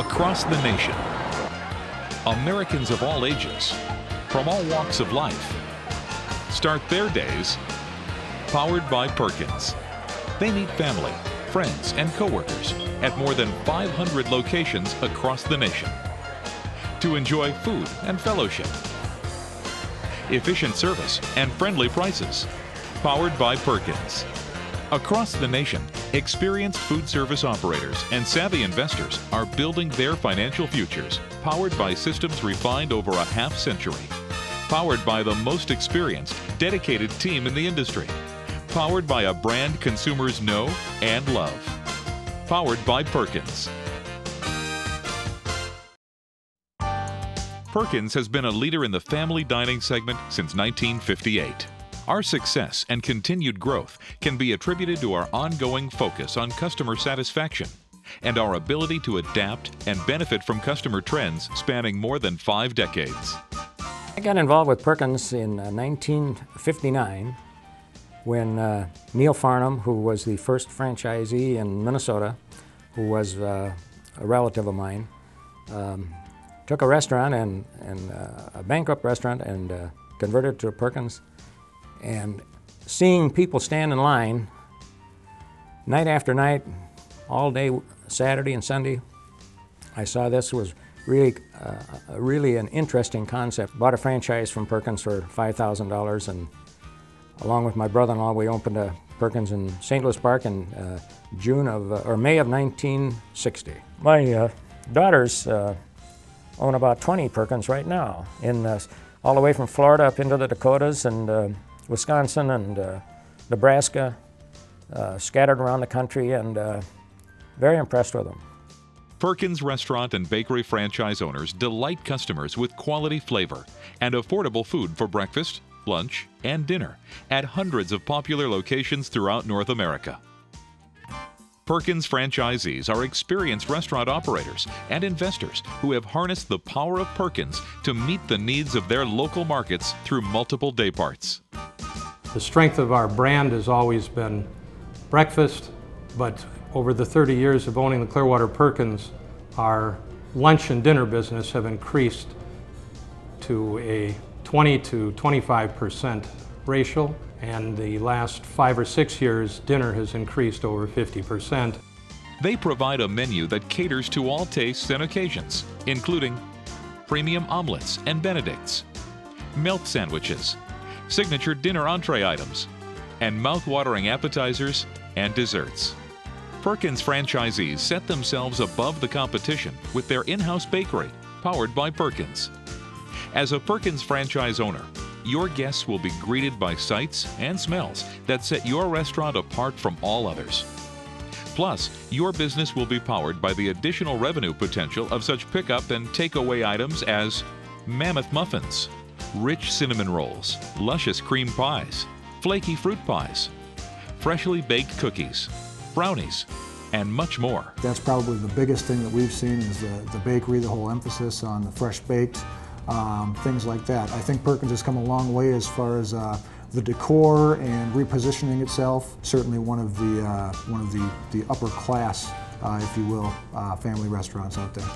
across the nation. Americans of all ages, from all walks of life, start their days powered by Perkins. They meet family, friends, and coworkers at more than 500 locations across the nation to enjoy food and fellowship, efficient service, and friendly prices. Powered by Perkins. Across the nation, experienced food service operators and savvy investors are building their financial futures, powered by systems refined over a half-century. Powered by the most experienced, dedicated team in the industry. Powered by a brand consumers know and love. Powered by Perkins. Perkins has been a leader in the family dining segment since 1958. Our success and continued growth can be attributed to our ongoing focus on customer satisfaction and our ability to adapt and benefit from customer trends spanning more than 5 decades. I got involved with Perkins in 1959 when Neil Farnham, who was the first franchisee in Minnesota, who was a relative of mine, took a restaurant and a bankrupt restaurant and converted it to a Perkins. And seeing people stand in line night after night, all day, Saturday and Sunday, I saw this was really an interesting concept. Bought a franchise from Perkins for $5,000, and along with my brother-in-law, we opened a Perkins in St. Louis Park in May of 1960. My daughters own about 20 Perkins right now, all the way from Florida up into the Dakotas and Wisconsin and Nebraska, scattered around the country, and very impressed with them. Perkins restaurant and bakery franchise owners delight customers with quality flavor and affordable food for breakfast, lunch, and dinner at hundreds of popular locations throughout North America. Perkins franchisees are experienced restaurant operators and investors who have harnessed the power of Perkins to meet the needs of their local markets through multiple dayparts. The strength of our brand has always been breakfast, but over the 30 years of owning the Clearwater Perkins, our lunch and dinner business have increased to a 20 to 25% ratio, and the last 5 or 6 years, dinner has increased over 50%. They provide a menu that caters to all tastes and occasions, including premium omelets and benedicts, melt sandwiches, signature dinner entree items, and mouth-watering appetizers and desserts. Perkins franchisees set themselves above the competition with their in-house bakery, powered by Perkins. As a Perkins franchise owner, your guests will be greeted by sights and smells that set your restaurant apart from all others. Plus, your business will be powered by the additional revenue potential of such pickup and takeaway items as mammoth muffins, rich cinnamon rolls, luscious cream pies, flaky fruit pies, freshly baked cookies, brownies, and much more. That's probably the biggest thing that we've seen is the bakery, the whole emphasis on the fresh baked, things like that. I think Perkins has come a long way as far as the decor and repositioning itself. Certainly one of the upper class, if you will, family restaurants out there.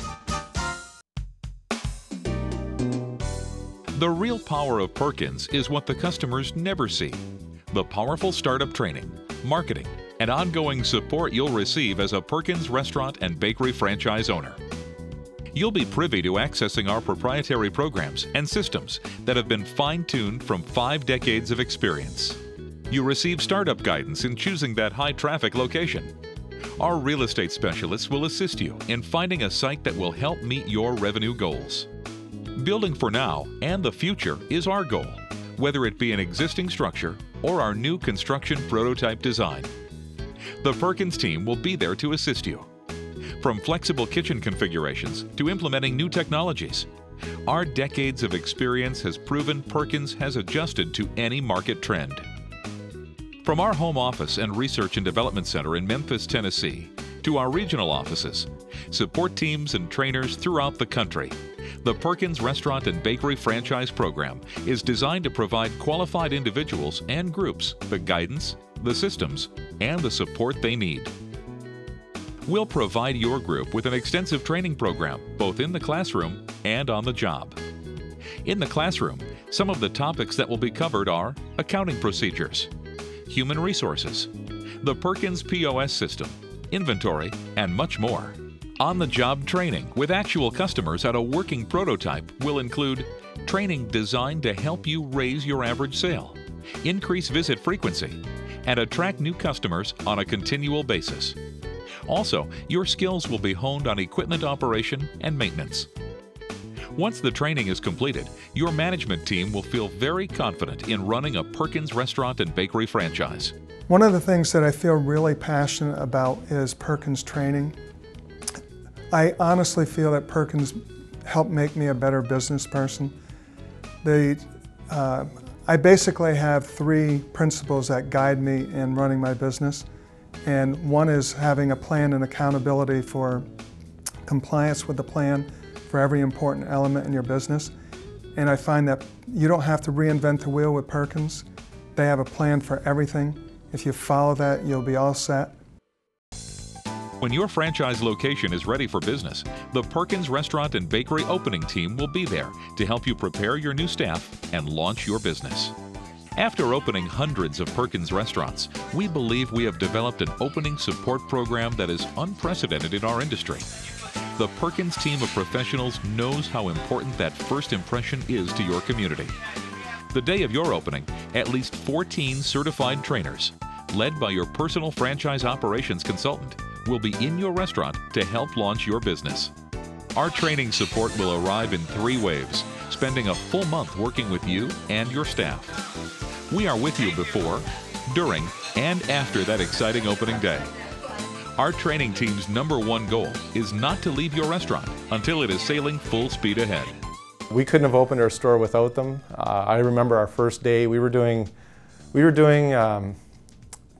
The real power of Perkins is what the customers never see: the powerful startup training, marketing, and ongoing support you'll receive as a Perkins restaurant and bakery franchise owner. You'll be privy to accessing our proprietary programs and systems that have been fine-tuned from 5 decades of experience. You receive startup guidance in choosing that high-traffic location. Our real estate specialists will assist you in finding a site that will help meet your revenue goals. Building for now and the future is our goal, whether it be an existing structure or our new construction prototype design. The Perkins team will be there to assist you. From flexible kitchen configurations to implementing new technologies, our decades of experience has proven Perkins has adjusted to any market trend. From our home office and research and development center in Memphis, Tennessee, to our regional offices, support teams and trainers throughout the country, the Perkins Restaurant and Bakery Franchise Program is designed to provide qualified individuals and groups the guidance, the systems, and the support they need. We'll provide your group with an extensive training program, both in the classroom and on the job. In the classroom, some of the topics that will be covered are accounting procedures, human resources, the Perkins POS system, inventory, and much more. On-the-job training with actual customers at a working prototype will include training designed to help you raise your average sale, increase visit frequency, and attract new customers on a continual basis. Also, your skills will be honed on equipment operation and maintenance. Once the training is completed, your management team will feel very confident in running a Perkins restaurant and bakery franchise. One of the things that I feel really passionate about is Perkins training. I honestly feel that Perkins helped make me a better business person. I basically have 3 principles that guide me in running my business. And one is having a plan and accountability for compliance with the plan for every important element in your business. And I find that you don't have to reinvent the wheel with Perkins. They have a plan for everything. If you follow that, you'll be all set. When your franchise location is ready for business, the Perkins Restaurant and Bakery opening team will be there to help you prepare your new staff and launch your business. After opening hundreds of Perkins restaurants, we believe we have developed an opening support program that is unprecedented in our industry. The Perkins team of professionals knows how important that first impression is to your community. The day of your opening, at least 14 certified trainers, led by your personal franchise operations consultant, will be in your restaurant to help launch your business. Our training support will arrive in 3 waves, spending a full month working with you and your staff. We are with you before, during, and after that exciting opening day. Our training team's #1 goal is not to leave your restaurant until it is sailing full speed ahead. We couldn't have opened our store without them. I remember our first day, we were doing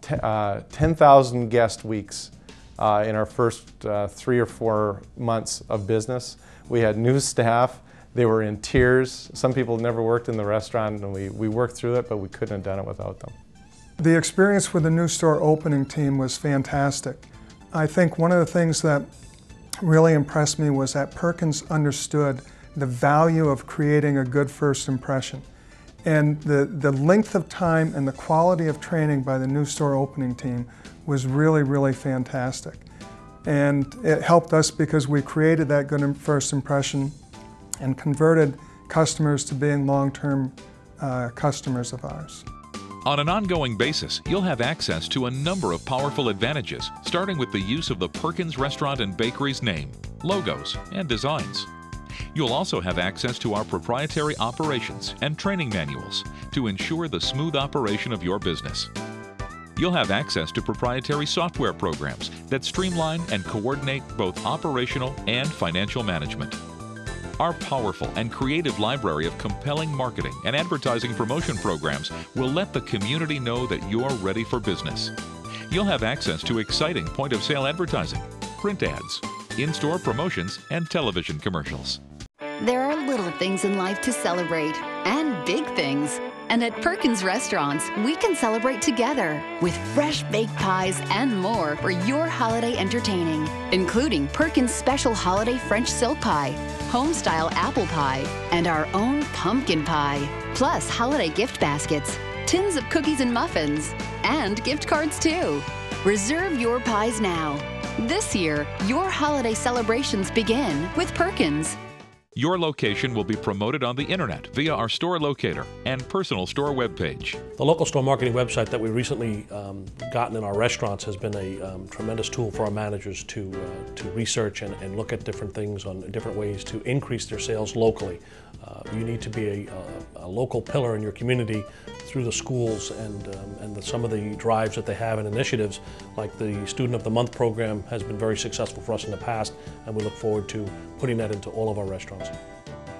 10,000 guest weeks in our first 3 or 4 months of business. We had new staff. They were in tears. Some people never worked in the restaurant, and we worked through it, but we couldn't have done it without them. The experience with the new store opening team was fantastic. I think one of the things that really impressed me was that Perkins understood the value of creating a good first impression. And the length of time and the quality of training by the new store opening team was really, really fantastic. And it helped us because we created that good first impression and converted customers to being long-term customers of ours. On an ongoing basis, you'll have access to a number of powerful advantages, starting with the use of the Perkins Restaurant and Bakery's name, logos, and designs. You'll also have access to our proprietary operations and training manuals to ensure the smooth operation of your business. You'll have access to proprietary software programs that streamline and coordinate both operational and financial management. Our powerful and creative library of compelling marketing and advertising promotion programs will let the community know that you're ready for business. You'll have access to exciting point-of-sale advertising, print ads, in-store promotions, and television commercials. There are little things in life to celebrate and big things. And at Perkins Restaurants, we can celebrate together with fresh baked pies and more for your holiday entertaining, including Perkins Special Holiday French Silk Pie, home-style apple pie, and our own pumpkin pie, plus holiday gift baskets, tins of cookies and muffins, and gift cards too. Reserve your pies now. This year, your holiday celebrations begin with Perkins. Your location will be promoted on the internet via our store locator and personal store webpage. The local store marketing website that we recently gotten in our restaurants has been a tremendous tool for our managers to research and look at different things on different ways to increase their sales locally. You need to be a local pillar in your community through the schools and some of the drives that they have and initiatives, like the Student of the Month program has been very successful for us in the past, and we look forward to putting that into all of our restaurants.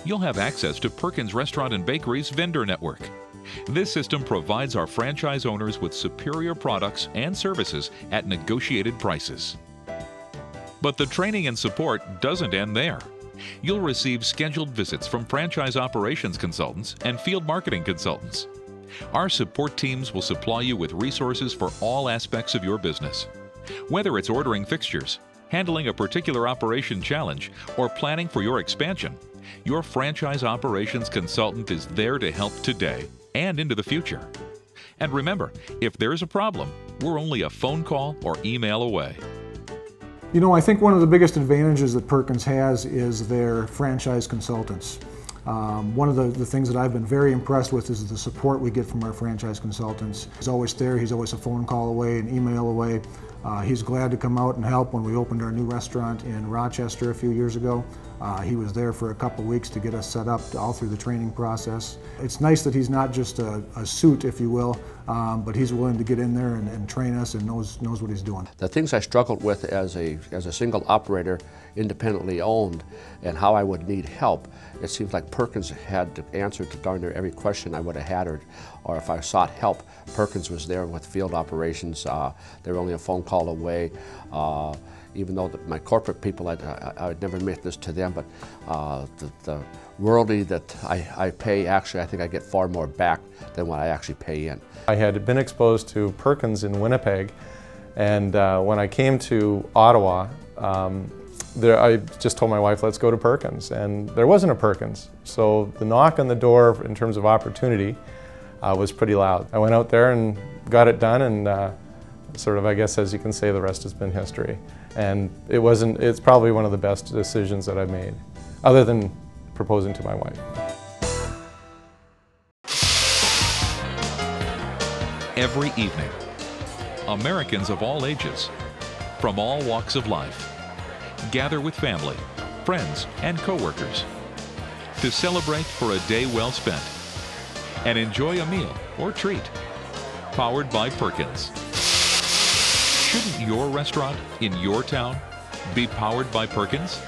You'll have access to Perkins Restaurant and Bakery's vendor network. This system provides our franchise owners with superior products and services at negotiated prices. But the training and support doesn't end there. You'll receive scheduled visits from franchise operations consultants and field marketing consultants. Our support teams will supply you with resources for all aspects of your business. Whether it's ordering fixtures, handling a particular operation challenge, or planning for your expansion, your franchise operations consultant is there to help today and into the future. And remember, if there's a problem, we're only a phone call or email away. You know, I think one of the biggest advantages that Perkins has is their franchise consultants. One of the things that I've been very impressed with is the support we get from our franchise consultants. He's always there, he's always a phone call away, an email away. He's glad to come out and help. When we opened our new restaurant in Rochester a few years ago, he was there for a couple weeks to get us set up all through the training process. It's nice that he's not just a suit, if you will, but he's willing to get in there and train us and knows what he's doing. The things I struggled with as a single operator, independently owned, and how I would need help, it seems like Perkins had the answer to darn near every question I would have had, or if I sought help, Perkins was there with field operations. They were only a phone call away. Even though my corporate people, I would never admit this to them, but the worldly that I pay, actually I think I get far more back than what I actually pay in. I had been exposed to Perkins in Winnipeg, and when I came to Ottawa, I just told my wife, let's go to Perkins, and there wasn't a Perkins. So the knock on the door in terms of opportunity was pretty loud. I went out there and got it done, and sort of, I guess, as you can say, the rest has been history. And it's probably one of the best decisions that I've made, other than proposing to my wife. Every evening, Americans of all ages, from all walks of life, gather with family, friends, and coworkers to celebrate for a day well spent and enjoy a meal or treat powered by Perkins. Shouldn't your restaurant in your town be powered by Perkins?